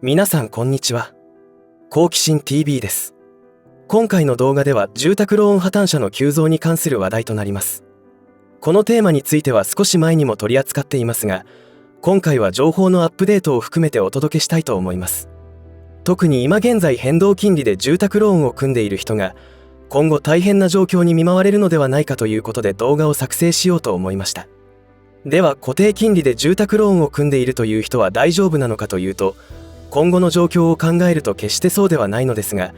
皆さんこんにちは。好奇心 TV です。今回の動画では住宅ローン破綻者の急増に関する話題となります。このテーマについては少し前にも取り扱っていますが、今回は情報のアップデートを含めてお届けしたいと思います。特に今現在変動金利で住宅ローンを組んでいる人が今後大変な状況に見舞われるのではないかということで動画を作成しようと思いました。では固定金利で住宅ローンを組んでいるという人は大丈夫なのかというと、今後の状況を考えると決してそうではないのですが、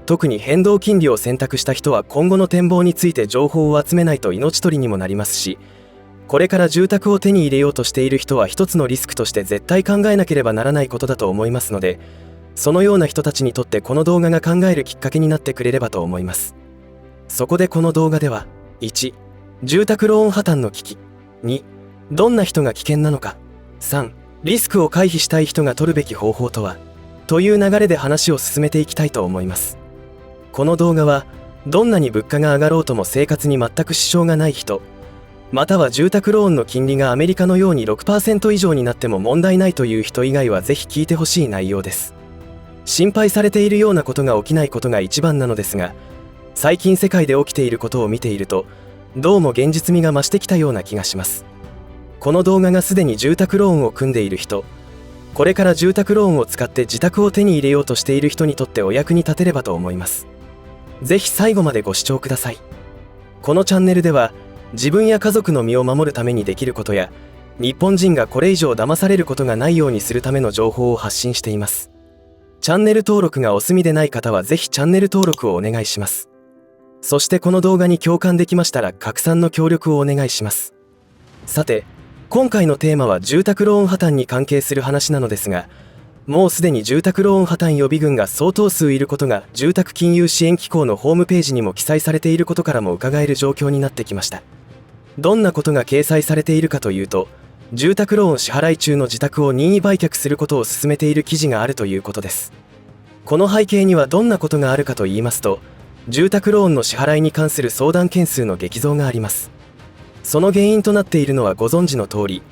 特に変動金利を選択した人は今後の展望について情報を集めないと命取りにもなりますし、これから住宅を手に入れようとしている人は一つのリスクとして絶対考えなければならないことだと思いますので、そのような人たちにとってこの動画が考えるきっかけになってくれればと思います。そこでこの動画では、1、住宅ローン破綻の危機、2、どんな人が危険なのか、3、リスクを回避したい人が取るべき方法とは、という流れで話を進めていきたいと思います。この動画はどんなに物価が上がろうとも生活に全く支障がない人、または住宅ローンの金利がアメリカのように 6% 以上になっても問題ないという人以外はぜひ聞いてほしい内容です。心配されているようなことが起きないことが一番なのですが、最近世界で起きていることを見ているとどうも現実味が増してきたような気がします。この動画がすでに住宅ローンを組んでいる人、これから住宅ローンを使って自宅を手に入れようとしている人にとってお役に立てればと思います。ぜひ最後までご視聴ください。このチャンネルでは自分や家族の身を守るためにできることや、日本人がこれ以上騙されることがないようにするための情報を発信しています。チャンネル登録がお済みでない方はぜひチャンネル登録をお願いします。そしてこの動画に共感できましたら拡散の協力をお願いします。さて、今回のテーマは住宅ローン破綻に関係する話なのですが、もうすでに住宅ローン破綻予備軍が相当数いることが住宅金融支援機構のホームページにも記載されていることからも伺える状況になってきました。どんなことが掲載されているかというと、住宅ローン支払い中の自宅を任意売却することを勧めている記事があるということです。この背景にはどんなことがあるかと言いますと、住宅ローンの支払いに関する相談件数の激増があります。その原因となっているのはご存知の通り、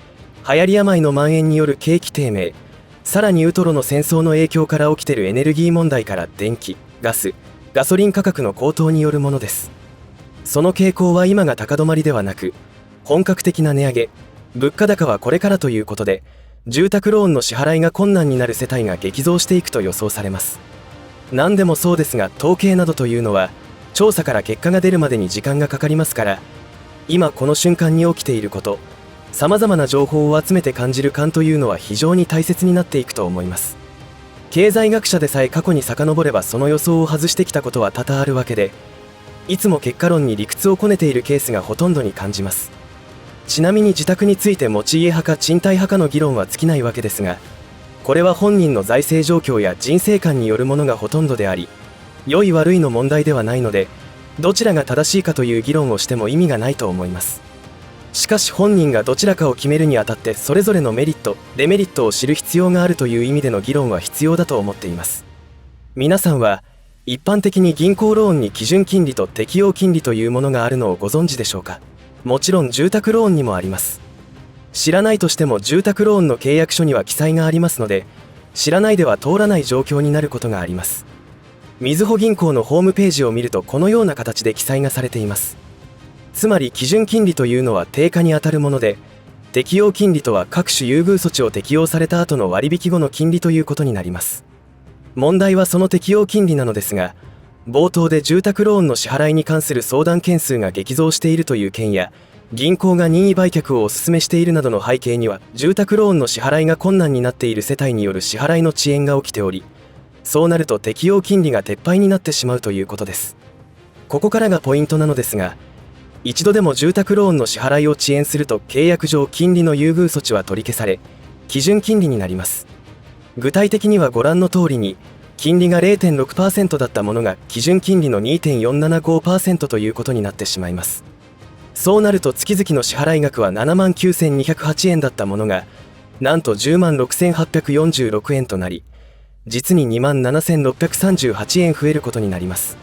流行り病の蔓延による景気低迷、さらにウトロの戦争の影響から起きているエネルギー問題から電気、ガス、ガソリン価格の高騰によるものです。その傾向は今が高止まりではなく、本格的な値上げ、物価高はこれからということで、住宅ローンの支払いが困難になる世帯が激増していくと予想されます。何でもそうですが、統計などというのは調査から結果が出るまでに時間がかかりますから、今この瞬間に起きていること、さまざまな情報を集めて感じる感というのは非常に大切になっていくと思います。経済学者でさえ過去に遡ればその予想を外してきたことは多々あるわけで、いつも結果論に理屈をこねているケースがほとんどに感じます。ちなみに自宅について持ち家派か賃貸派かの議論は尽きないわけですが、これは本人の財政状況や人生観によるものがほとんどであり、良い悪いの問題ではないので、どちらが正しいかという議論をしても意味がないと思います。しかし本人がどちらかを決めるにあたってそれぞれのメリット、デメリットを知る必要があるという意味での議論は必要だと思っています。皆さんは一般的に銀行ローンに基準金利と適用金利というものがあるのをご存知でしょうか。もちろん住宅ローンにもあります。知らないとしても住宅ローンの契約書には記載がありますので、知らないでは通らない状況になることがあります。みずほ銀行のホームページを見るとこのような形で記載がされています。つまり基準金利というのは定価にあたるもので、適用金利とは各種優遇措置を適用された後の割引後の金利ということになります。問題はその適用金利なのですが、冒頭で住宅ローンの支払いに関する相談件数が激増しているという件や、銀行が任意売却をお勧めしているなどの背景には、住宅ローンの支払いが困難になっている世帯による支払いの遅延が起きており、そうなると適用金利が撤廃になってしまうということです。ここからがポイントなのですが、一度でも住宅ローンの支払いを遅延すると契約上金利の優遇措置は取り消され、基準金利になります。具体的にはご覧の通りに、金利が 0.6% だったものが基準金利の 2.475% ということになってしまいます。そうなると月々の支払い額は 79,208 円だったものがなんと 106,846 円となり、実に 27,638 円増えることになります。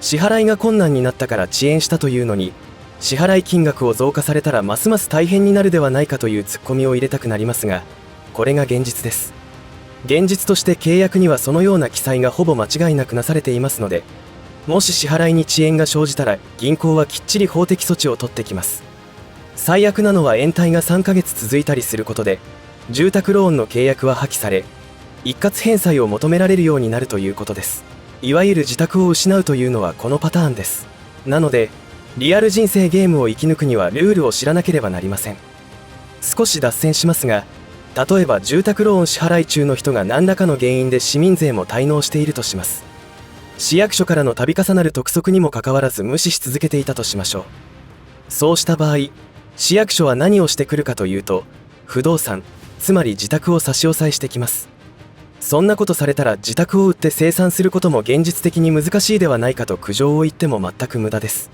支払いが困難になったから遅延したというのに、支払い金額を増加されたらますます大変になるではないかというツッコミを入れたくなりますが、これが現実です。現実として契約にはそのような記載がほぼ間違いなくなされていますので、もし支払いに遅延が生じたら銀行はきっちり法的措置を取ってきます。最悪なのは延滞が3ヶ月続いたりすることで、住宅ローンの契約は破棄され、一括返済を求められるようになるということです。いわゆる自宅を失うというのはこのパターンです。なので、リアル人生ゲームを生き抜くにはルールを知らなければなりません。少し脱線しますが、例えば住宅ローン支払い中の人が何らかの原因で市民税も滞納しているとします。市役所からの度重なる督促にもかかわらず無視し続けていたとしましょう。そうした場合、市役所は何をしてくるかというと、不動産、つまり自宅を差し押さえしてきます。そんなことされたら自宅を売って清算することも現実的に難しいではないかと苦情を言っても全く無駄です。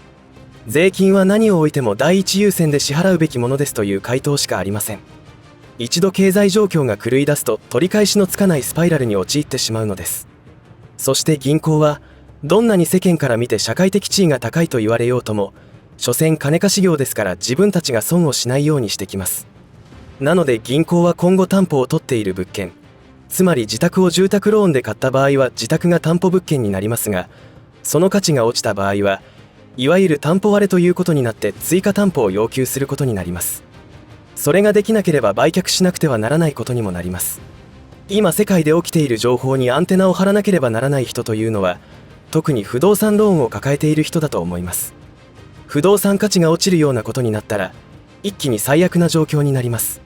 税金は何をおいても第一優先で支払うべきものですという回答しかありません。一度経済状況が狂い出すと取り返しのつかないスパイラルに陥ってしまうのです。そして銀行はどんなに世間から見て社会的地位が高いと言われようとも、所詮金貸し業ですから自分たちが損をしないようにしてきます。なので銀行は今後担保を取っている物件、つまり自宅を住宅ローンで買った場合は自宅が担保物件になりますが、その価値が落ちた場合はいわゆる担保割れということになって追加担保を要求することになります。それができなければ売却しなくてはならないことにもなります。今世界で起きている情報にアンテナを張らなければならない人というのは、特に不動産ローンを抱えている人だと思います。不動産価値が落ちるようなことになったら一気に最悪な状況になります。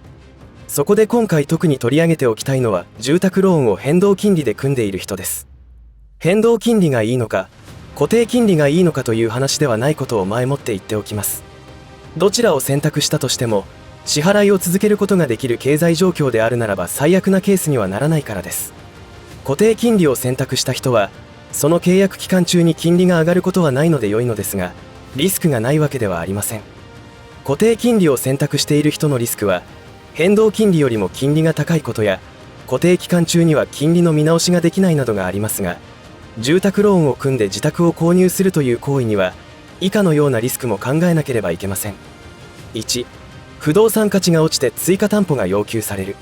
そこで今回特に取り上げておきたいのは、住宅ローンを変動金利で組んでいる人です。変動金利がいいのか固定金利がいいのかという話ではないことを前もって言っておきます。どちらを選択したとしても支払いを続けることができる経済状況であるならば最悪なケースにはならないからです。固定金利を選択した人はその契約期間中に金利が上がることはないので良いのですが、リスクがないわけではありません。固定金利を選択している人のリスクは、変動金利よりも金利が高いことや固定期間中には金利の見直しができないなどがありますが、住宅ローンを組んで自宅を購入するという行為には以下のようなリスクも考えなければいけません。1、不動産価値が落ちて追加担保が要求される。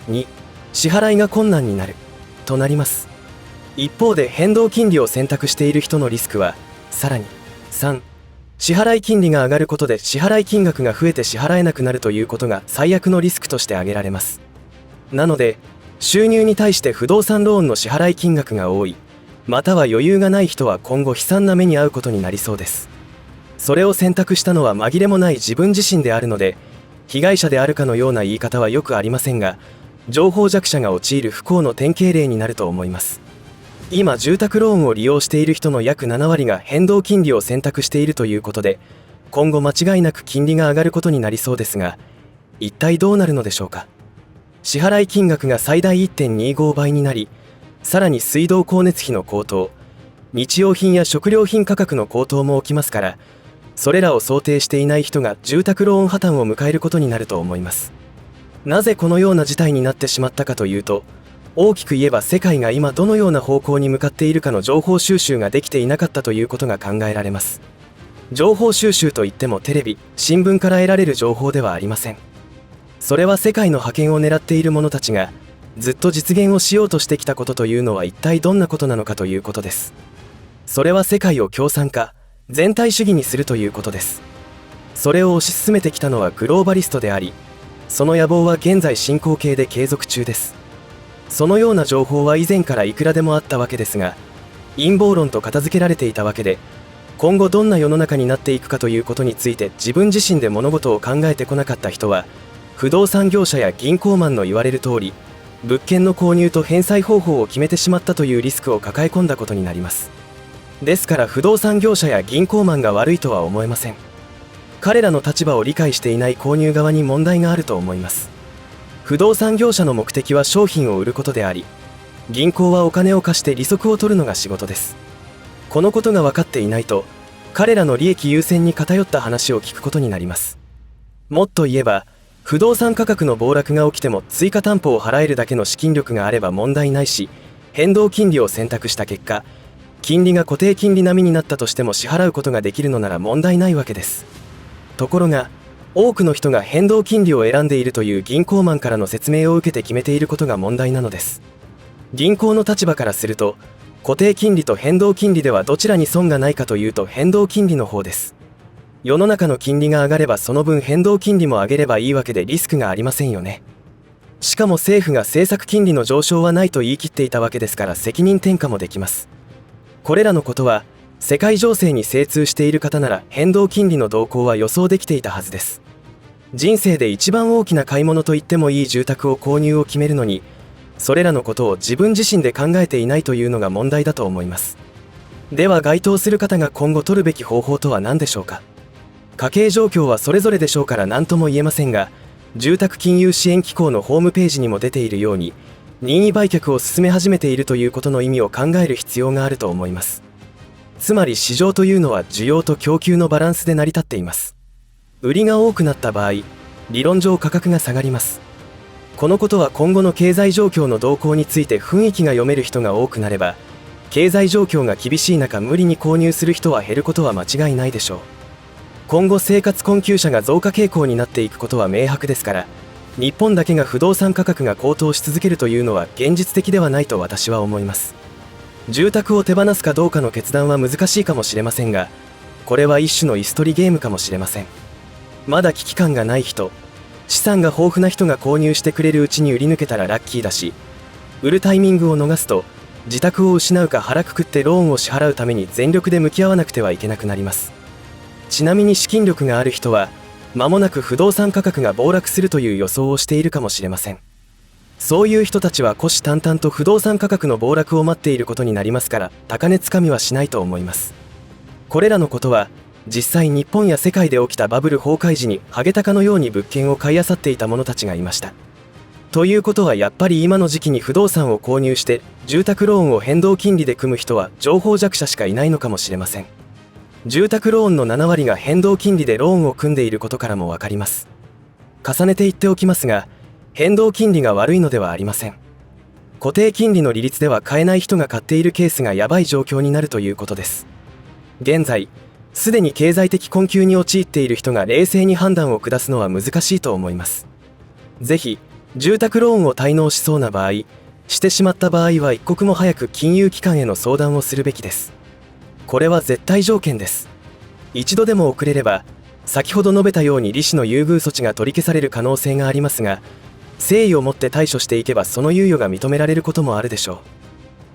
2、支払いが困難になるとなります。一方で変動金利を選択している人のリスクはさらに。3、支払い金利が上がることで支払い金額が増えて支払えなくなるということが最悪のリスクとして挙げられます。なので収入に対して不動産ローンの支払い金額が多い、または余裕がない人は今後悲惨な目に遭うことになりそうです。それを選択したのは紛れもない自分自身であるので、被害者であるかのような言い方はよくありませんが、情報弱者が陥る不幸の典型例になると思います。今住宅ローンを利用している人の約7割が変動金利を選択しているということで、今後間違いなく金利が上がることになりそうですが、一体どうなるのでしょうか。支払い金額が最大 1.25 倍になり、さらに水道光熱費の高騰、日用品や食料品価格の高騰も起きますから、それらを想定していない人が住宅ローン破綻を迎えることになると思います。なぜこのような事態になってしまったかというと、大きく言えば世界が今どのような方向に向かっているかの情報収集ができていなかったということが考えられます。情報収集といってもテレビ、新聞から得られる情報ではありません。それは世界の覇権を狙っている者たちがずっと実現をしようとしてきたことというのは一体どんなことなのかということです。それは世界を共産化、全体主義にするということです。それを推し進めてきたのはグローバリストであり、その野望は現在進行形で継続中です。そのような情報は以前からいくらでもあったわけですが、陰謀論と片付けられていたわけで、今後どんな世の中になっていくかということについて自分自身で物事を考えてこなかった人は、不動産業者や銀行マンの言われる通り、物件の購入と返済方法を決めてしまったというリスクを抱え込んだことになります。ですから不動産業者や銀行マンが悪いとは思えません。彼らの立場を理解していない購入側に問題があると思います。不動産業者の目的は商品を売ることであり、銀行はお金を貸して利息を取るのが仕事です。このことが分かっていないと、彼らの利益優先に偏った話を聞くことになります。もっと言えば、不動産価格の暴落が起きても追加担保を払えるだけの資金力があれば問題ないし、変動金利を選択した結果、金利が固定金利並みになったとしても支払うことができるのなら問題ないわけです。ところが、多くの人が変動金利を選んでいるという銀行マンからの説明を受けて決めていることが問題なのです。銀行の立場からすると、固定金利と変動金利ではどちらに損がないかというと変動金利の方です。世の中の金利が上がればその分変動金利も上げればいいわけでリスクがありませんよね。しかも政府が政策金利の上昇はないと言い切っていたわけですから責任転嫁もできます。これらのことは世界情勢に精通している方なら変動金利の動向は予想できていたはずです。人生で一番大きな買い物と言ってもいい住宅を購入を決めるのに、それらのことを自分自身で考えていないというのが問題だと思います。では該当する方が今後取るべき方法とは何でしょうか。家計状況はそれぞれでしょうから何とも言えませんが、住宅金融支援機構のホームページにも出ているように、任意売却を進め始めているということの意味を考える必要があると思います。つまり市場というのは需要と供給のバランスで成り立っています。売りが多くなった場合、理論上価格が下がります。このことは今後の経済状況の動向について雰囲気が読める人が多くなれば、経済状況が厳しい中無理に購入する人は減ることは間違いないでしょう。今後生活困窮者が増加傾向になっていくことは明白ですから、日本だけが不動産価格が高騰し続けるというのは現実的ではないと私は思います。住宅を手放すかどうかの決断は難しいかもしれませんが、これは一種の椅子取りゲームかもしれません。まだ危機感がない人、資産が豊富な人が購入してくれるうちに売り抜けたらラッキーだし、売るタイミングを逃すと自宅を失うか腹くくってローンを支払うために全力で向き合わなくてはいけなくなります。ちなみに資金力がある人は間もなく不動産価格が暴落するという予想をしているかもしれません。そういう人たちは虎視眈々と不動産価格の暴落を待っていることになりますから、高値つかみはしないと思います。これらのことは実際日本や世界で起きたバブル崩壊時にハゲタカのように物件を買い漁っていた者たちがいました。ということはやっぱり今の時期に不動産を購入して住宅ローンを変動金利で組む人は情報弱者しかいないのかもしれません。住宅ローンの7割が変動金利でローンを組んでいることからも分かります。重ねて言っておきますが、変動金利が悪いのではありません。固定金利の利率では買えない人が買っているケースがやばい状況になるということです。現在すでに経済的困窮に陥っている人が冷静に判断を下すのは難しいと思います。ぜひ住宅ローンを滞納しそうな場合、してしまった場合は一刻も早く金融機関への相談をするべきです。これは絶対条件です。一度でも遅れれば先ほど述べたように利子の優遇措置が取り消される可能性がありますが、誠意を持って対処していけばその猶予が認められることもあるでしょう。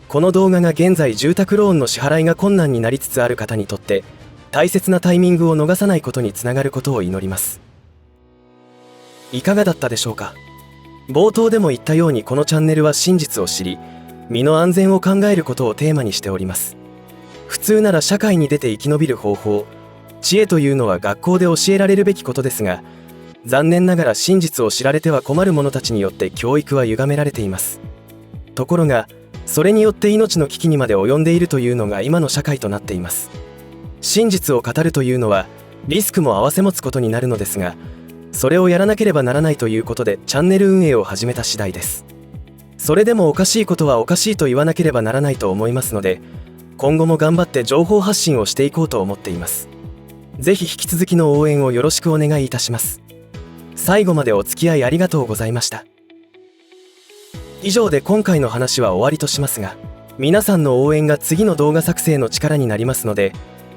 この動画が現在住宅ローンの支払いが困難になりつつある方にとって大切なタイミングを逃さないことにつながることを祈ります。いかがだったでしょうか。冒頭でも言ったようにこのチャンネルは真実を知り、身の安全を考えることをテーマにしております。普通なら社会に出て生き延びる方法、知恵というのは学校で教えられるべきことですが、残念ながら真実を知られては困る者たちによって教育は歪められています。ところがそれによって命の危機にまで及んでいるというのが今の社会となっています。真実を語るというのはリスクも併せ持つことになるのですが、それをやらなければならないということでチャンネル運営を始めた次第です。それでもおかしいことはおかしいと言わなければならないと思いますので、今後も頑張って情報発信をしていこうと思っています。ぜひ引き続きの応援をよろしくお願いいたします。最後までお付き合いありがとうございました。以上で今回の話は終わりとしますが、皆さんの応援が次の動画作成の力になりますので、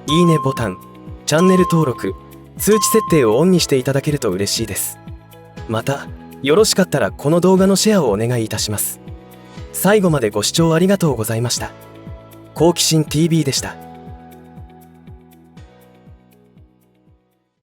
いいねボタン、チャンネル登録、通知設定をオンにしていただけると嬉しいです。また、よろしかったらこの動画のシェアをお願いいたします。最後までご視聴ありがとうございました。好奇心 TV でした。